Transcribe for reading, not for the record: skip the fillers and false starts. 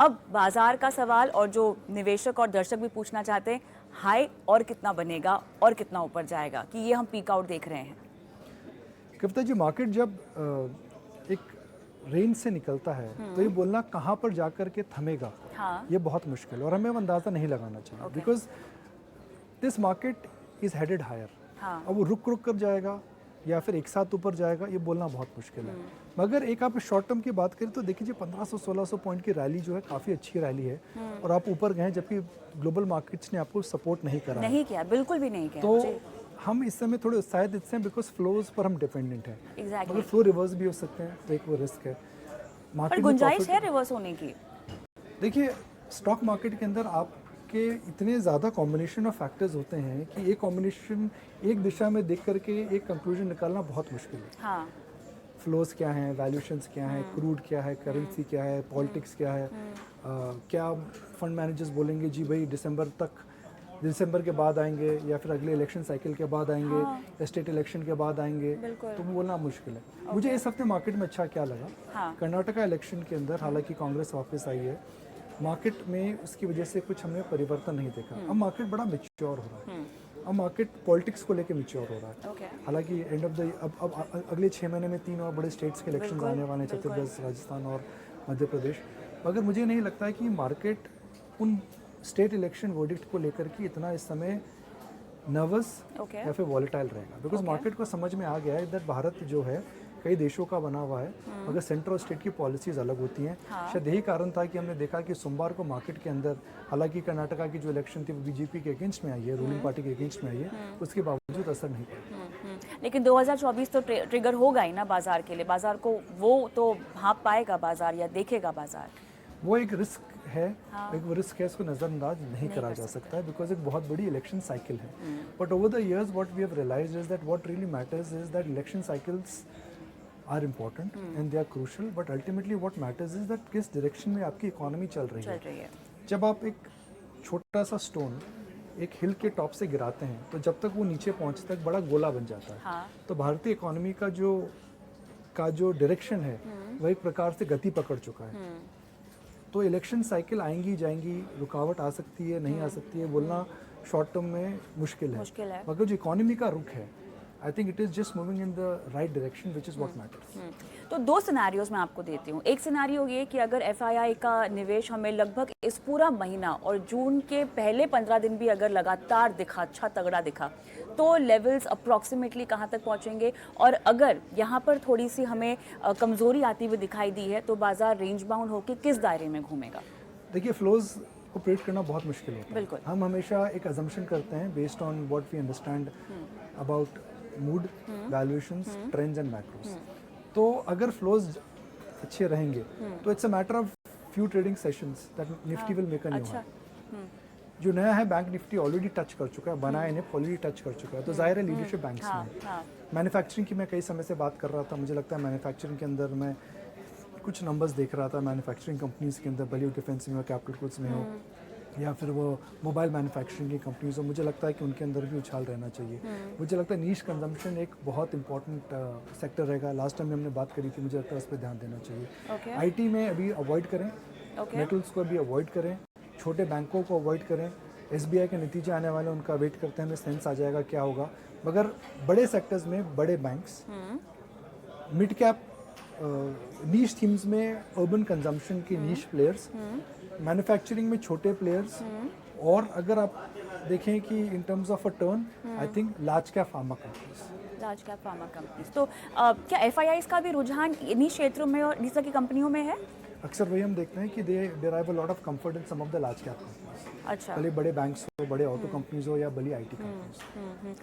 अब बाजार का सवाल और जो निवेशक और दर्शक भी पूछना चाहते हैं, हाई और कितना बनेगा और कितना ऊपर जाएगा, कि ये हम पीक आउट देख रहे हैं। कविता जी, मार्केट जब एक रेंज से निकलता है तो ये बोलना कहाँ पर जाकर के थमेगा, हाँ। ये बहुत मुश्किल है और हमें वो अंदाज़ा नहीं लगाना चाहिए, because this market is headed higher. हाँ। अब वो रुक रुक कर जाएगा या फिर एक साथ ऊपर जाएगा, ये बोलना बहुत मुश्किल है। मगर एक आप शॉर्ट टर्म की बात करें तो देखिए 1500-1600 पॉइंट की रैली जो है काफ़ी अच्छी रैली है और आप ऊपर गए, जबकि ग्लोबल मार्केट्स ने आपको सपोर्ट नहीं करा नहीं किया, बिल्कुल भी नहीं किया। तो हम इस समय थोड़े उत्साहित इससे हैं बिकॉज फ्लोज पर हम डिपेंडेंट हैं। Exactly. मगर फ्लो रिवर्स भी हो सकते हैं तो एक वो रिस्क है। पर मार्केट गुंजाइश है रिवर्स होने की। देखिए, स्टॉक मार्केट के अंदर आपके इतने ज़्यादा कॉम्बिनेशन ऑफ फैक्टर्स होते हैं कि एक कॉम्बिनेशन एक दिशा में देख करके एक कंक्लूजन निकालना बहुत मुश्किल है। हाँ। फ्लोज क्या हैं, वैल्यूएशंस क्या हैं, क्रूड क्या है, करेंसी क्या है, पॉलिटिक्स क्या है, क्या फंड मैनेजर्स बोलेंगे जी भाई दिसंबर के बाद आएंगे या फिर अगले इलेक्शन साइकिल के बाद आएंगे, स्टेट इलेक्शन के बाद आएंगे, तो वो बोलना मुश्किल है। मुझे इस हफ्ते मार्केट में अच्छा क्या लगा, हाँ। कर्नाटका इलेक्शन के अंदर हालांकि कांग्रेस वापस आई है, मार्केट में उसकी वजह से कुछ हमने परिवर्तन नहीं देखा। अब मार्केट बड़ा मैच्योर हो रहा है, अब मार्केट पॉलिटिक्स को लेकर मैच्योर हो रहा है। हालांकि एंड ऑफ द अब अगले 6 महीने में 3 और बड़े स्टेट्स के इलेक्शन आने वाले हैं, छत्तीसगढ़, राजस्थान और मध्य प्रदेश। मगर मुझे नहीं लगता है कि मार्केट उन स्टेट इलेक्शन वर्डिक्ट को लेकर के इतना इस समय नर्वस या फिर वॉलेटाइल रहेगा, बिकॉज मार्केट को समझ में आ गया है दैट भारत जो है कई देशों का बना हुआ है, मगर सेंटर और स्टेट की पॉलिसीज अलग होती हैं। शायद यही कारण था कि हमने देखा कि सोमवार को मार्केट के अंदर, हालांकि कर्नाटका की जो इलेक्शन थी वो बीजेपी के अगेंस्ट में आई है, रूलिंग पार्टी के अगेंस्ट में आई है, उसके बावजूद असर नहीं पड़ा। लेकिन 2024 तो ट्रिगर होगा ही ना बाजार के लिए, बाजार को वो तो भाप पाएगा बाजार या देखेगा बाजार। वो एक रिस्क है, एक वो रिस्क है, इसको नज़रअंदाज नहीं करा जा सकता है, बिकॉज एक बहुत बड़ी इलेक्शन साइकिल है। But over the years what we have realised is that what really matters is that election cycles are important and they are crucial, but ultimately what matters is that किस direction में आपकी economy चल रही है। जब आप एक छोटा सा स्टोन एक हिल के टॉप से गिराते हैं तो जब तक वो नीचे पहुंचता है बड़ा गोला बन जाता है। तो भारतीय इकोनॉमी का जो डायरेक्शन है वह एक प्रकार से गति पकड़ चुका है। तो इलेक्शन साइकिल आएंगी जाएंगी, रुकावट आ सकती है, नहीं आ सकती है, बोलना शॉर्ट टर्म में मुश्किल है। मगर जो इकोनॉमी का रुख है, I think it is just moving in the right direction which is what matters. तो 2 सिनेरियोज मैं आपको देती हूँ। एक सिनेरियो ये कि अगर एफआईआई का निवेश हमें लगभग इस पूरा महीना और जून के पहले 15 दिन भी अगर लगातार दिखा, अच्छा तगड़ा दिखा, तो लेवल्स अप्रॉक्सीमेटली कहाँ तक पहुँचेंगे, और अगर यहाँ पर थोड़ी सी हमें कमज़ोरी आती हुई दिखाई दी है तो बाजार रेंज बाउंड होकर किस दायरे में घूमेगा? देखिए, फ्लोज को प्रेडिक्ट करना बहुत मुश्किल होता है। बिल्कुल। हम हमेशा एक अजम्पशन करते हैं based on what we understand about mood, valuations, trends and macros. तो अगर फ्लोज अच्छे रहेंगे तो it's a matter of few trading sessions that Nifty will make a new high. जो नया है बैंक निफ्टी ऑलरेडी टच कर चुका है, बनाया इन्हें ऑलरेडी टच कर चुका है, तो जाहिर है लीडरशिप बैंक्स में। मैन्युफैक्चरिंग की मैं कई समय से बात कर रहा था, मुझे लगता है मैन्युफैक्चरिंग के अंदर मैं कुछ नंबर्स देख रहा था, मैन्युफैक्चरिंग कंपनीज के अंदर, भले डिफेंस में हो, कैपिटल गुड्स में हो, या फिर वो मोबाइल मैन्युफैक्चरिंग की कंपनीज हो, मुझे लगता है कि उनके अंदर भी उछाल रहना चाहिए। मुझे लगता है नीश कंजम्पशन एक बहुत इंपॉर्टेंट सेक्टर रहेगा। लास्ट टाइम हमने बात करी थी, मुझे लगता है उस पर ध्यान देना चाहिए। आईटी में अभी अवॉइड करें, मेटल्स को अभी अवॉइड करें, छोटे बैंकों को अवॉइड करें। एसबीआई के नतीजे आने वाले, उनका वेट करते हैं, हमें सेंस आ जाएगा क्या होगा। मगर बड़े सेक्टर्स में बड़े बैंक्स, मिड कैप नीश थीम्स में अर्बन कंजम्पशन के नीश प्लेयर्स, मैन्युफैक्चरिंग में छोटे प्लेयर्स, और अगर आप देखें कि in terms of a turn, I think large cap pharma companies. तो क्या एफआईआईज का भी रुझान इन्हीं क्षेत्रों में और इस तरह की कंपनियों में है? अक्सर वही हम देखते हैं कि they derive a lot of comfort in some of the large cap companies. अच्छा। भले बड़े बैंक्स हो, बड़े ऑटो कंपनीज हो या बड़ी आईटी कंपनीज।